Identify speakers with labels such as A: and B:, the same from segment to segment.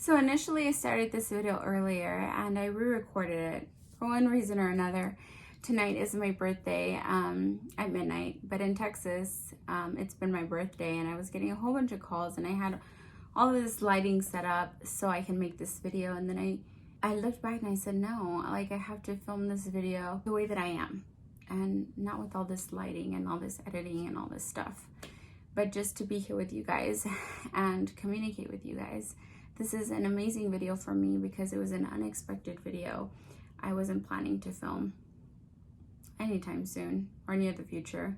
A: So initially I started this video earlier and I re-recorded it for one reason or another. Tonight is my birthday at midnight, but in Texas, it's been my birthday and I was getting a whole bunch of calls and I had all of this lighting set up so I can make this video. And then I looked back and I said, no, like I have to film this video the way that I am and not with all this lighting and all this editing and all this stuff, but just to be here with you guys and communicate with you guys. This is an amazing video for me because it was an unexpected video. I wasn't planning to film anytime soon or near the future,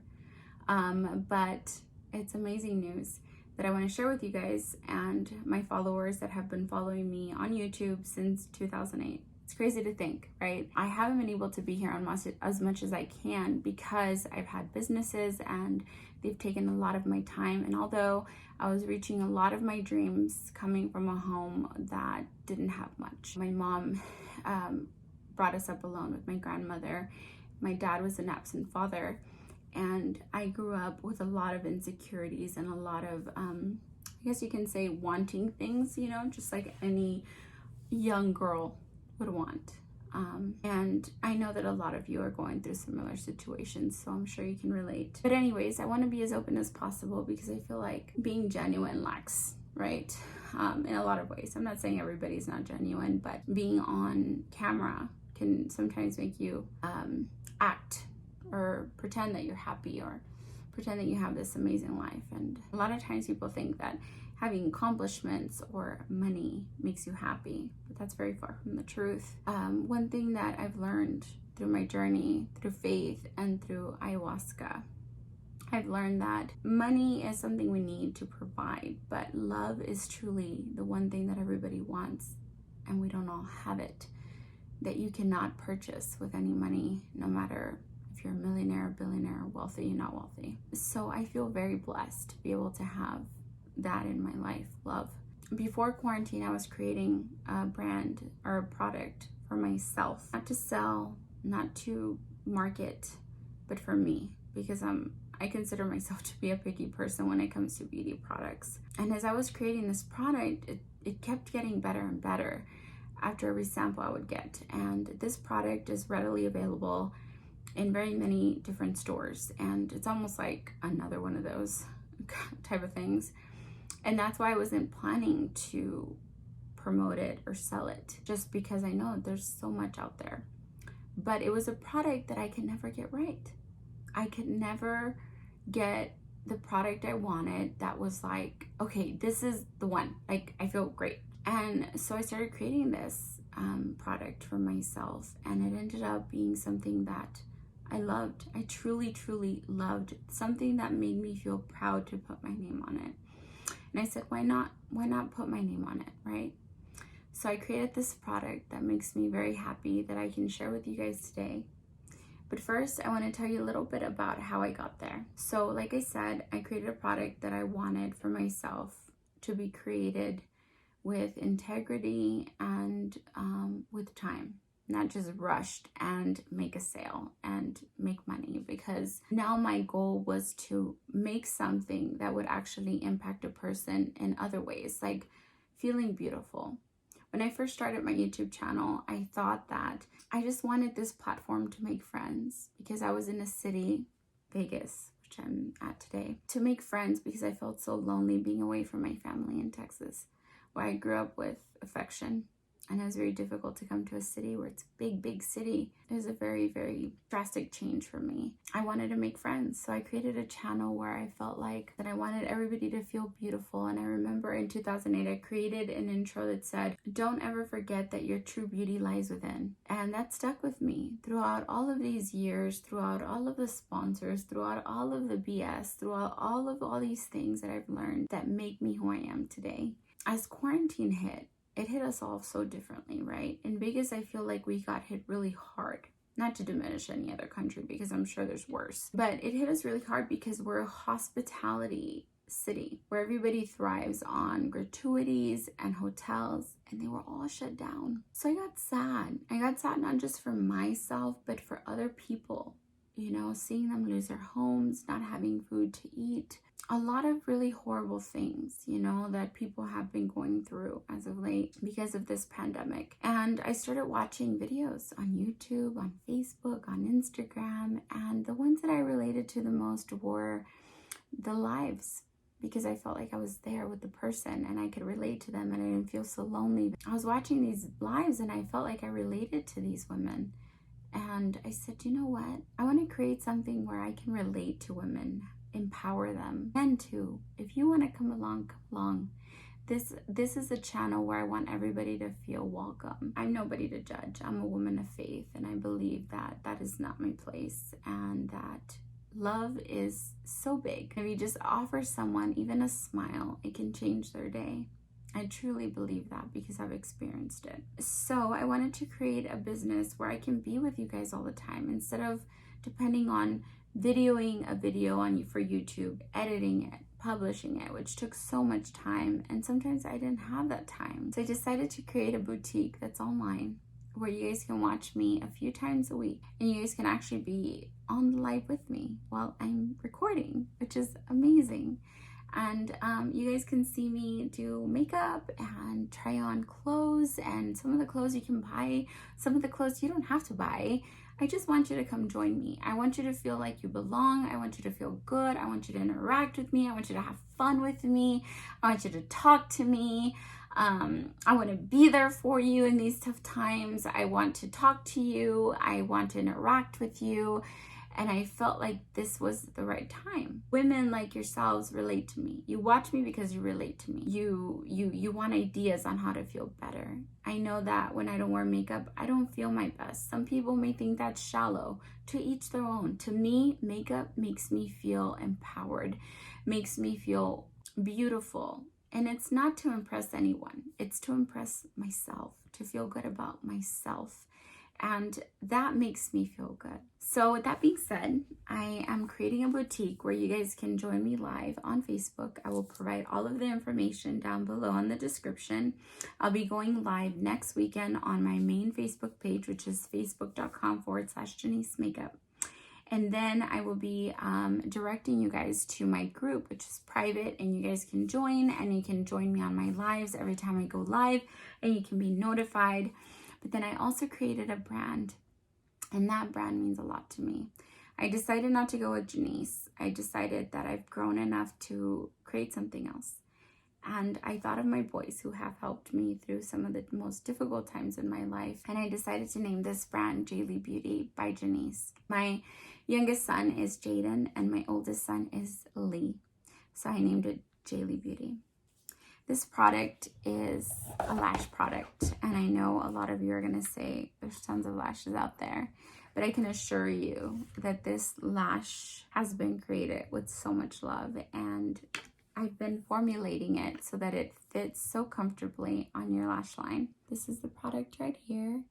A: but it's amazing news that I want to share with you guys and my followers that have been following me on YouTube since 2008. It's crazy to think, right? I haven't been able to be here on as much as I can because I've had businesses and they've taken a lot of my time. And although I was reaching a lot of my dreams coming from a home that didn't have much. My mom brought us up alone with my grandmother. My dad was an absent father. And I grew up with a lot of insecurities and a lot of, I guess you can say, wanting things, you know, just like any young girl would want. And I know that a lot of you are going through similar situations, so I'm sure you can relate. But anyways, I want to be as open as possible because I feel like being genuine lacks, right? In a lot of ways. I'm not saying everybody's not genuine, but being on camera can sometimes make you act or pretend that you're happy or pretend that you have this amazing life. And a lot of times people think that having accomplishments or money makes you happy, but that's very far from the truth. One thing that I've learned through my journey, through faith and through ayahuasca, I've learned that money is something we need to provide, but love is truly the one thing that everybody wants, and we don't all have it, that you cannot purchase with any money, no matter if you're a millionaire, billionaire, wealthy, not wealthy. So I feel very blessed to be able to have that in my life, love. Before quarantine, I was creating a brand or a product for myself, not to sell, not to market, but for me, because I consider myself to be a picky person when it comes to beauty products. And as I was creating this product, it kept getting better and better after every sample I would get. And this product is readily available in very many different stores, and it's almost like another one of those type of things. And that's why I wasn't planning to promote it or sell it, just because I know there's so much out there. But it was a product that I could never get right. I could never get the product I wanted that was like, okay, this is the one, like I feel great. And so I started creating this product for myself, and it ended up being something that I loved. I truly, truly loved, something that made me feel proud to put my name on it. And I said, why not put my name on it, right? So I created this product that makes me very happy that I can share with you guys today. But first, I want to tell you a little bit about how I got there. So like I said, I created a product that I wanted for myself to be created with integrity and with time. Not just rushed and make a sale and make money, because now my goal was to make something that would actually impact a person in other ways, like feeling beautiful. When I first started my YouTube channel, I thought that I just wanted this platform to make friends because I was in a city, Vegas, which I'm at today, to make friends because I felt so lonely being away from my family in Texas, where I grew up with affection. And it was very difficult to come to a city where it's a big city. It was a very, very drastic change for me. I wanted to make friends. So I created a channel where I felt like that I wanted everybody to feel beautiful. And I remember in 2008, I created an intro that said, don't ever forget that your true beauty lies within. And that stuck with me throughout all of these years, throughout all of the sponsors, throughout all of the BS, throughout all these things that I've learned that make me who I am today. As quarantine hit, it hit us all so differently, right? In Vegas, I feel like we got hit really hard. Not to diminish any other country, because I'm sure there's worse. But it hit us really hard because we're a hospitality city where everybody thrives on gratuities and hotels, and they were all shut down. So I got sad. I got sad not just for myself, but for other people. You know, seeing them lose their homes, not having food to eat, a lot of really horrible things, you know, that people have been going through as of late because of this pandemic. And I started watching videos on YouTube, on Facebook, on Instagram, and the ones that I related to the most were the lives, because I felt like I was there with the person and I could relate to them and I didn't feel so lonely. I was watching these lives and I felt like I related to these women. And I said, you know what? I want to create something where I can relate to women, empower them. Men too, if you want to come along, come along. This is a channel where I want everybody to feel welcome. I'm nobody to judge. I'm a woman of faith, and I believe that that is not my place, and that love is so big. If you just offer someone even a smile, it can change their day. I truly believe that because I've experienced it. So I wanted to create a business where I can be with you guys all the time, instead of depending on videoing a video on for YouTube, editing it, publishing it, which took so much time, and sometimes I didn't have that time. So I decided to create a boutique that's online, where you guys can watch me a few times a week, and you guys can actually be on the live with me while I'm recording, which is amazing. And you guys can see me do makeup and try on clothes, and some of the clothes you can buy, some of the clothes you don't have to buy. I just want you to come join me. I want you to feel like you belong. I want you to feel good. I want you to interact with me. I want you to have fun with me. I want you to talk to me. I want to be there for you in these tough times. I want to talk to you. I want to interact with you. And I felt like this was the right time. Women like yourselves relate to me. You watch me because you relate to me. You want ideas on how to feel better. I know that when I don't wear makeup, I don't feel my best. Some people may think that's shallow. To each their own. To me, makeup makes me feel empowered, makes me feel beautiful. And it's not to impress anyone. It's to impress myself, to feel good about myself. And that makes me feel good. So with that being said, I am creating a boutique where you guys can join me live on Facebook. I will provide all of the information down below in the description. I'll be going live next weekend on my main Facebook page, which is facebook.com/Janice Makeup. And then I will be directing you guys to my group, which is private, and you guys can join, and you can join me on my lives every time I go live, and you can be notified. But then I also created a brand, and that brand means a lot to me. I decided not to go with Janice. I decided that I've grown enough to create something else. And I thought of my boys who have helped me through some of the most difficult times in my life. And I decided to name this brand Jaylee Beauty by Janice. My youngest son is Jaden, and my oldest son is Lee. So I named it Jaylee Beauty. This product is a lash product, and I know a lot of you are going to say there's tons of lashes out there, but I can assure you that this lash has been created with so much love, and I've been formulating it so that it fits so comfortably on your lash line. This is the product right here.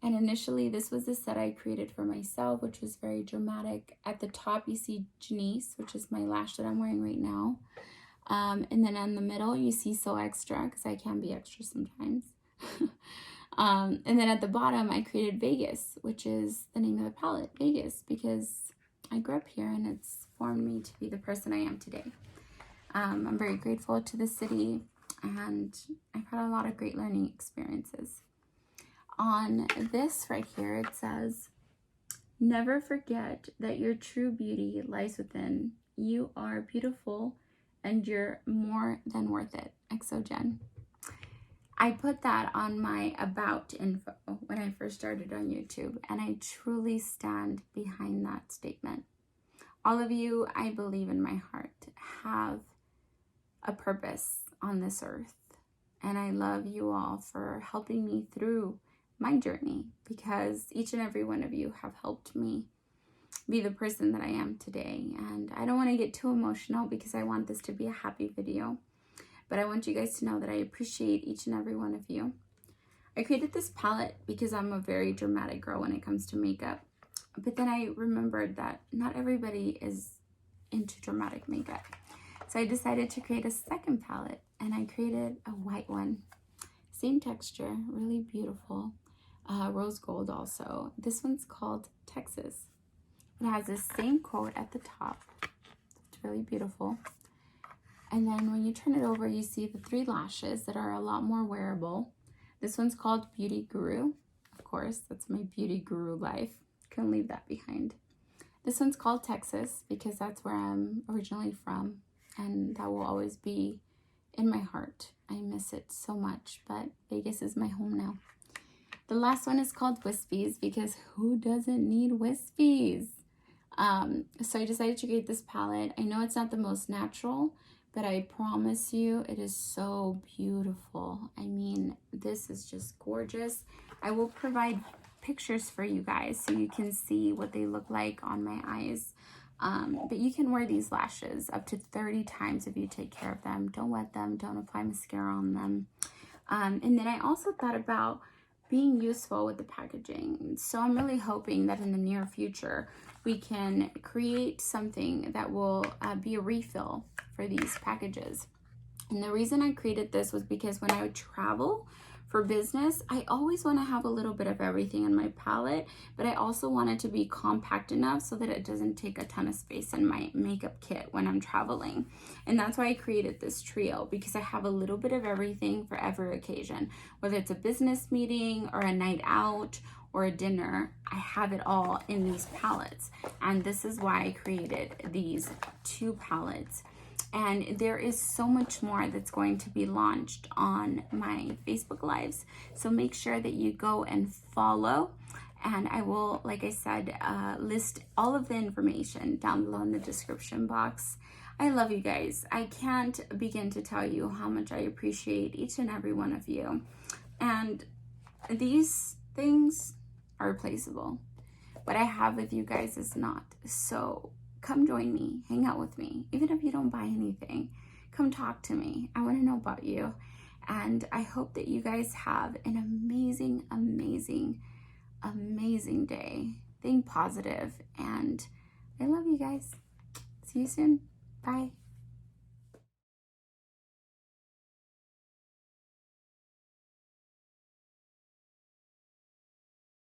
A: And initially, this was the set I created for myself, which was very dramatic. At the top, you see Janice, which is my lash that I'm wearing right now. And then in the middle, you see So Extra, because I can be extra sometimes. And then at the bottom, I created Vegas, which is the name of the palette, Vegas, because I grew up here and it's formed me to be the person I am today. I'm very grateful to the city, and I've had a lot of great learning experiences. On this right here, it says, "Never forget that your true beauty lies within. You are beautiful, and you're more than worth it. XOGen." I put that on my about info when I first started on YouTube, and I truly stand behind that statement. All of you, I believe in my heart, have a purpose on this earth, and I love you all for helping me through my journey, because each and every one of you have helped me be the person that I am today. And I don't want to get too emotional because I want this to be a happy video, but I want you guys to know that I appreciate each and every one of you. I created this palette because I'm a very dramatic girl when it comes to makeup, but then I remembered that not everybody is into dramatic makeup. So I decided to create a second palette, and I created a white one. Same texture, really beautiful. Rose gold also. This one's called Texas. It has the same quote at the top. It's really beautiful. And then when you turn it over, you see the 3 lashes that are a lot more wearable. This one's called Beauty Guru. Of course, that's my Beauty Guru life. Couldn't leave that behind. This one's called Texas because that's where I'm originally from, and that will always be in my heart. I miss it so much, but Vegas is my home now. The last one is called Wispies because who doesn't need Wispies? So I decided to create this palette. I know it's not the most natural, but I promise you it is so beautiful. I mean, this is just gorgeous. I will provide pictures for you guys so you can see what they look like on my eyes. But you can wear these lashes up to 30 times if you take care of them. Don't wet them, don't apply mascara on them. And then I also thought about being useful with the packaging. So I'm really hoping that in the near future we can create something that will be a refill for these packages. And the reason I created this was because when I would travel for business, I always want to have a little bit of everything in my palette, but I also want it to be compact enough so that it doesn't take a ton of space in my makeup kit when I'm traveling. And that's why I created this trio, because I have a little bit of everything for every occasion, whether it's a business meeting or a night out or a dinner. I have it all in these palettes, and this is why I created these 2 palettes. And there is so much more that's going to be launched on my Facebook Lives. So make sure that you go and follow. And I will, like I said, list all of the information down below in the description box. I love you guys. I can't begin to tell you how much I appreciate each and every one of you. And these things are replaceable. What I have with you guys is not. So come join me, hang out with me. Even if you don't buy anything, come talk to me. I want to know about you. And I hope that you guys have an amazing, amazing, amazing day. Think positive, and I love you guys. See you soon. Bye.